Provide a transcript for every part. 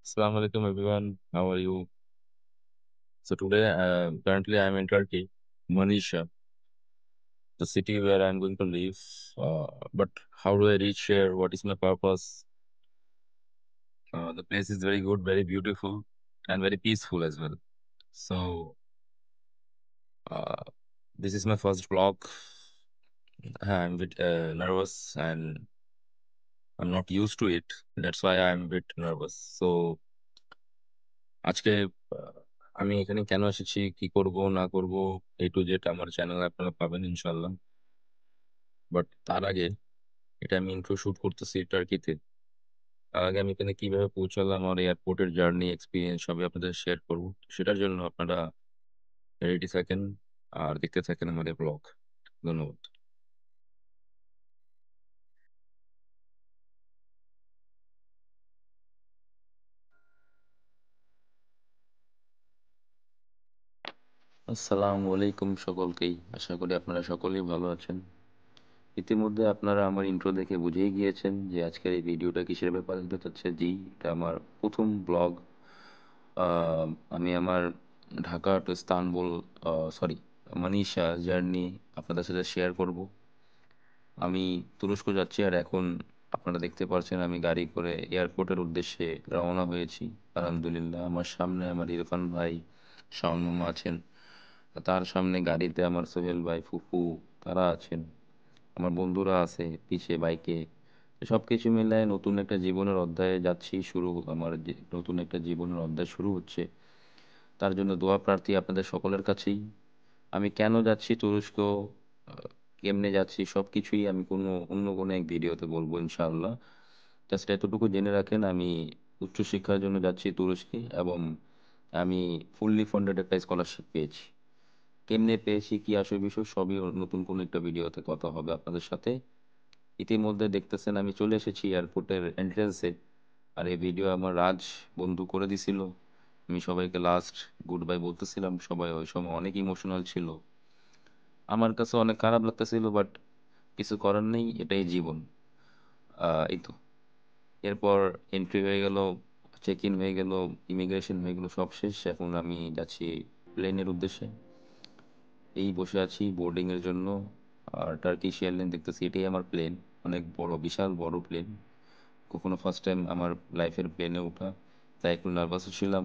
Assalamu alaikum everyone. How are you? So today, currently I'm in Turkey, Manisha, the city where I'm going to live. But how do I reach here? What is my purpose? The place is very good, very beautiful, and very peaceful as well. So uh, this is my first vlog. I'm a bit nervous and I'm not used to it. That's why I'm a bit nervous. So আজকে আমি এখানে কেন এসেছি, কি করব না করব, A to Z আমার চ্যানেলে আপনারা পাবেন ইনশাল্লাহ। বাট তার আগে এটা আমি ইন্ট্রো শুট করতেছি টার্কিতে। তার আগে আমি এখানে কিভাবে পৌঁছালাম, আমার এয়ারপোর্টের জার্নি এক্সপিরিয়েন্স সবই আপনাদের শেয়ার করবো। সেটার জন্য আপনারা রেডি থাকেন আর দেখতে থাকেন আমাদের ব্লগ। ধন্যবাদ। আসসালামু আলাইকুম সকলকেই, আশা করি আপনারা সকলেই ভালো আছেন। ইতিমধ্যে আপনারা আমার ইন্ট্রো দেখে বুঝেই গিয়েছেন যে আজকের এই ভিডিওটা কিসের ব্যাপারে হতে যাচ্ছে। জি, এটা আমার প্রথম ব্লগ। আহ, আমি আমার Dhaka to Istanbul, sorry, Manisha journey আপনাদের সাথে শেয়ার করব। আমি তুরস্ক যাচ্ছি আর এখন আপনারা দেখতে পাচ্ছেন আমি গাড়ি করে এয়ারপোর্টের উদ্দেশ্যে রওনা হয়েছি। আলহামদুলিল্লাহ, আমার সামনে আমার ইরফান ভাই, শাওন মামা আছেন। তার সামনে গাড়িতে আমার সোহেল ভাই, ফুফু, তারা আছেন। আমার বন্ধুরা আছে পিছে বাইকে। সব কিছু মিলায় নতুন একটা জীবনের অধ্যায়ে যাচ্ছি, আমার নতুন একটা জীবনের অধ্যায় শুরু হচ্ছে। তার জন্য দোয়া প্রার্থী আপনাদের সকলের কাছেই। আমি কেন যাচ্ছি তুরস্ক, কেমনে যাচ্ছি, সব কিছুই আমি অন্য কোনো এক ভিডিওতে বলবো ইনশাআল্লাহ। জাস্ট এতটুকু জেনে রাখেন, আমি উচ্চশিক্ষার জন্য যাচ্ছি তুরস্কে এবং আমি ফুললি ফান্ডেড একটা স্কলারশিপ পেয়েছি। কেমনে পেয়েছি, কি আসল বিষয়, সবই নতুন কোনো একটা ভিডিওতে কথা হবে আপনাদের সাথে। ইতিমধ্যে দেখতেছেন আমি চলে এসেছি এয়ারপোর্টের এন্ট্রেন্সে। আর এই ভিডিও আমার রাজ বন্ধু করে দিছিল। আমি সবাইকে লাস্ট গুড বাই বলতেছিলাম, সবাই ওই সময় অনেক ইমোশনাল ছিল। আমার কাছে অনেক খারাপ লাগতেছিল, বাট কিছু করার নেই, এটাই জীবন। এই তো। এরপর এন্ট্রি হয়ে গেল, চেক ইন হয়ে গেল, ইমিগ্রেশন হয়ে গেল, সব শেষ। এখন আমি যাচ্ছি প্লেনের উদ্দেশ্যে। এই বসে আছি বোর্ডিং এর জন্য। আর টার্কিশ এয়ারলাইন দেখতেছি, এটাই আমার প্লেন। অনেক বড়, বিশাল বড় প্লেন। কখনো ফার্স্ট টাইম আমার লাইফের প্লেনে ওঠা, তাই একটু নার্ভাসও ছিলাম,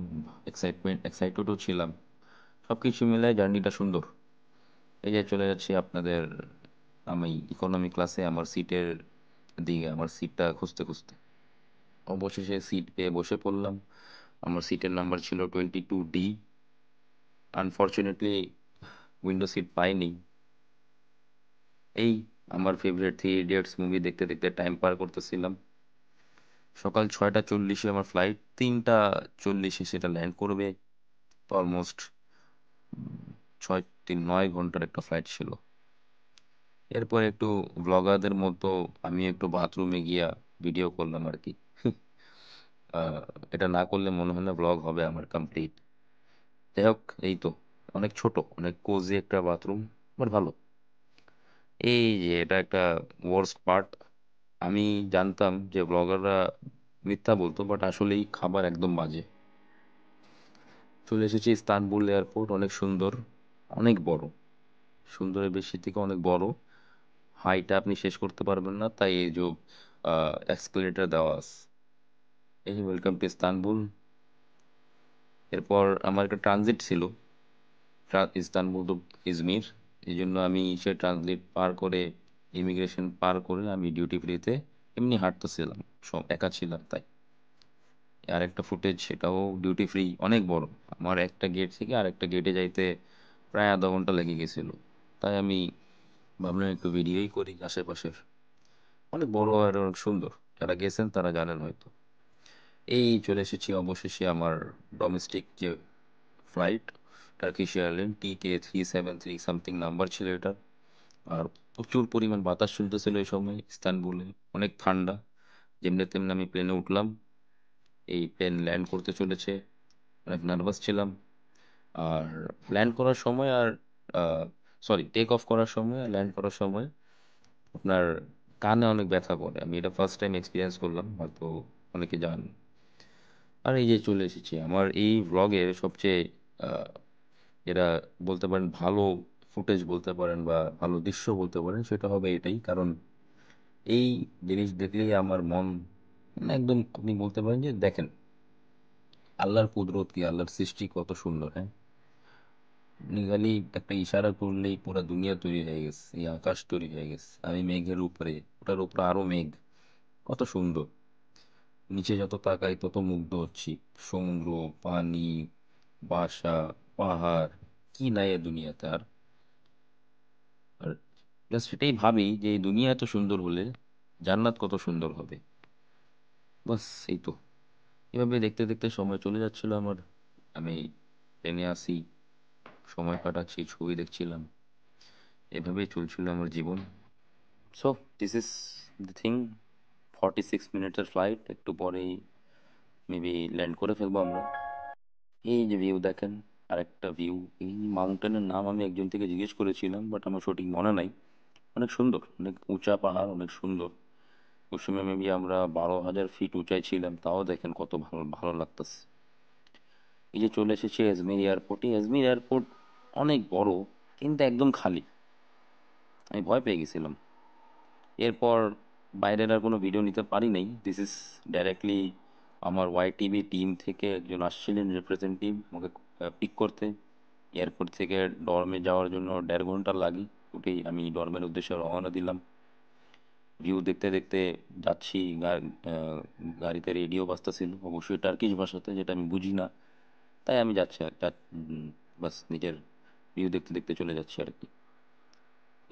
এক্সাইটেডও ছিলাম। সব কিছু মিলায় জার্নিটা সুন্দর। এই যে চলে যাচ্ছি আপনাদের, আমি ইকোনমি ক্লাসে আমার সিটের দিকে, আমার সিটটা খুঁজতে খুঁজতে অবশেষে সিট পেয়ে বসে পড়লাম। আমার সিটের নাম্বার ছিল 22D। আনফর্চুনেটলি উইন্ডো সিট পাইনি। এই আমার ফেভারিট 3 ইডিয়টস মুভি দেখতে দেখতে টাইম পার করতেছিলাম। সকাল 6টা 40-এ আমার ফ্লাইট, 3টা 40-এ সেটা ল্যান্ড করবে। অলমোস্ট 6-3-9 ঘন্টার একটা ফ্লাইট ছিল। এরপর একটু ব্লগারদের মতো আমি একটু বাথরুমে গিয়া ভিডিও করলাম আর কি। আহ, এটা না করলে মনে হয় না ব্লগ হবে আমার কমপ্লিট। যাই হোক, এই তো। অনেক ছোট, অনেক কোজি একটা বাথরুম, বাট ভালো। এই যে এটা একটা ওয়ার্স্ট পার্ট। আমি জানতাম যে ব্লগাররা মিথ্যা বলতো, বাট আসলেই খাবার একদম বাজে। চলে এসেছি ইস্তানবুল এয়ারপোর্ট, অনেক সুন্দর, অনেক বড়। সুন্দরের বেশি থেকে অনেক বড়। হাইটা আপনি শেষ করতে পারবেন না, তাই এই যে এক্সকেলেটর দেওয়া আছে। এই ওয়েলকাম টু ইস্তানবুল। এরপর আমার একটা ট্রানজিট ছিল, ইস্তানবুল টু ইজমির। এই জন্য আমি সে ট্রানজিট পার করে, ইমিগ্রেশন পার করে আমি ডিউটি ফ্রিতে এমনি হাঁটতেছিলাম। সব একা ছিলাম তাই। আর একটা ফুটেজ, সেটাও ডিউটি ফ্রি, অনেক বড়। আমার একটা গেট থেকে আরেকটা গেটে যাইতে প্রায় আধা ঘন্টা লেগে গেছিল। তাই আমি ভাবলাম একটু ভিডিওই করি আশেপাশের। অনেক বড় আর অনেক সুন্দর, যারা গেছেন তারা জানেন হয়তো। এই চলে এসেছি অবশেষে আমার ডোমেস্টিক যে flight, Turkish airline TK 373 something number ছিল এটা। আর প্রচুর পরিমাণ বাতাস চলতেছিল এই সময় ইস্তানবুলে। অনেক ঠান্ডা। যেমনি তেমনি আমি প্লেনে উঠলাম। এই প্লেন ল্যান্ড করতে চলেছে। অনেক নার্ভাস ছিলাম। আর ল্যান্ড করার সময় আর সরি, টেক অফ করার সময় আর ল্যান্ড করার সময় আপনার কানে অনেক ব্যথা করে। আমি এটা ফার্স্ট টাইম এক্সপিরিয়েন্স করলাম, হয়তো অনেকে জানেন। আর এই যে চলে এসেছি আমার এই ভ্লগের সবচেয়ে আহ, এরা বলতে পারেন ভালো ফুটেজ বলতে পারেন বা ভালো দৃশ্য বলতে পারেন, সেটা হবে এটাই। কারণ এই জিনিস দেখলেই আমার মন মানে একদম, আপনি বলতে পারেন যে দেখেন আল্লাহর কুদরত কি, আল্লাহর সৃষ্টি কত সুন্দর। হ্যাঁ, আপনি খালি একটা ইশারা করলেই পুরো দুনিয়া তৈরি হয়ে গেছে, এই আকাশ তৈরি হয়ে গেছে। আমি মেঘের উপরে, ওটার উপরে আরো মেঘ, কত সুন্দর। নিচে যত তাকাই তত মুগ্ধ হচ্ছি। সমুদ্র, পানি, বাসা, পাহাড়, কি নাই এ দুনিয়াতে আর। আর জাস্ট সেটাই ভাবি যে এই দুনিয়া এত সুন্দর হলে জান্নাত কত সুন্দর হবে। বাস, এই তো। এভাবে দেখতে দেখতে সময় চলে যাচ্ছিল আমার। আমি ট্রেনে আসি, সময় কাটাচ্ছি, ছবি দেখছিলাম, এভাবেই চলছিল আমার জীবন। So this is the thing. 46 মিনিটের ফ্লাইট, একটু পরেই মেবি ল্যান্ড করে ফেলবো আমরা। এই যে ভিউ দেখেন, আরেকটা ভিউ। এই মাউন্টেনের নাম আমি একজন থেকে জিজ্ঞেস করেছিলাম, বাট আমার সঠিক মনে নাই। অনেক সুন্দর, অনেক উঁচা পাহাড়, অনেক সুন্দর। ওই সময় মেবি আমরা 12,000 ফিট উঁচাই ছিলাম, তাও দেখেন কত ভালো ভালো লাগতেছে। এই যে চলে এসেছি আজমির এয়ারপোর্টে। আজমির এয়ারপোর্ট অনেক বড়, কিন্তু একদম খালি। আমি ভয় পেয়ে গেছিলাম। এরপর বাইরের আর কোনো ভিডিও নিতে পারি নাই। দিস ইজ ডাইরেক্টলি আমার ওয়াইটিভি টিম থেকে একজন আসছিলেন রিপ্রেজেন্টেটিভ আমাকে পিক করতে। এয়ারপোর্ট থেকে ডর্মে যাওয়ার জন্য 1.5 ঘন্টা লাগে। উঠেই আমি ডর্মের উদ্দেশ্যে রওনা দিলাম। ভিউ দেখতে দেখতে যাচ্ছি। গাড়িতে রেডিও বাজতেছিল, অবশ্যই টার্কিশ ভাষাতে, যেটা আমি বুঝি না। তাই আমি যাচ্ছি বাস নিজের ভিউ দেখতে দেখতে চলে যাচ্ছি আর কি।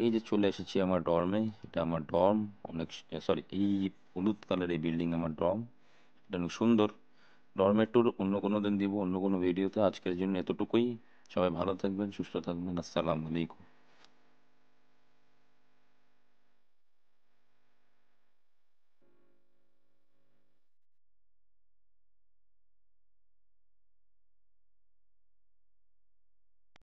এই যে চলে এসেছি আমার ডর্মে। এটা আমার ডর্ম। অনেক, সরি, এই হলুদ কালার এই বিল্ডিং আমার ডর্ম। এটা অনেক সুন্দর। ডর্মের ট্যুর অন্য কোনো দিন দিব, অন্য কোনো ভিডিওতে। আজকের জন্য এতটুকুই। সবাই ভালো থাকবেন, সুস্থ থাকবেন। আসসালামু আলাইকুম।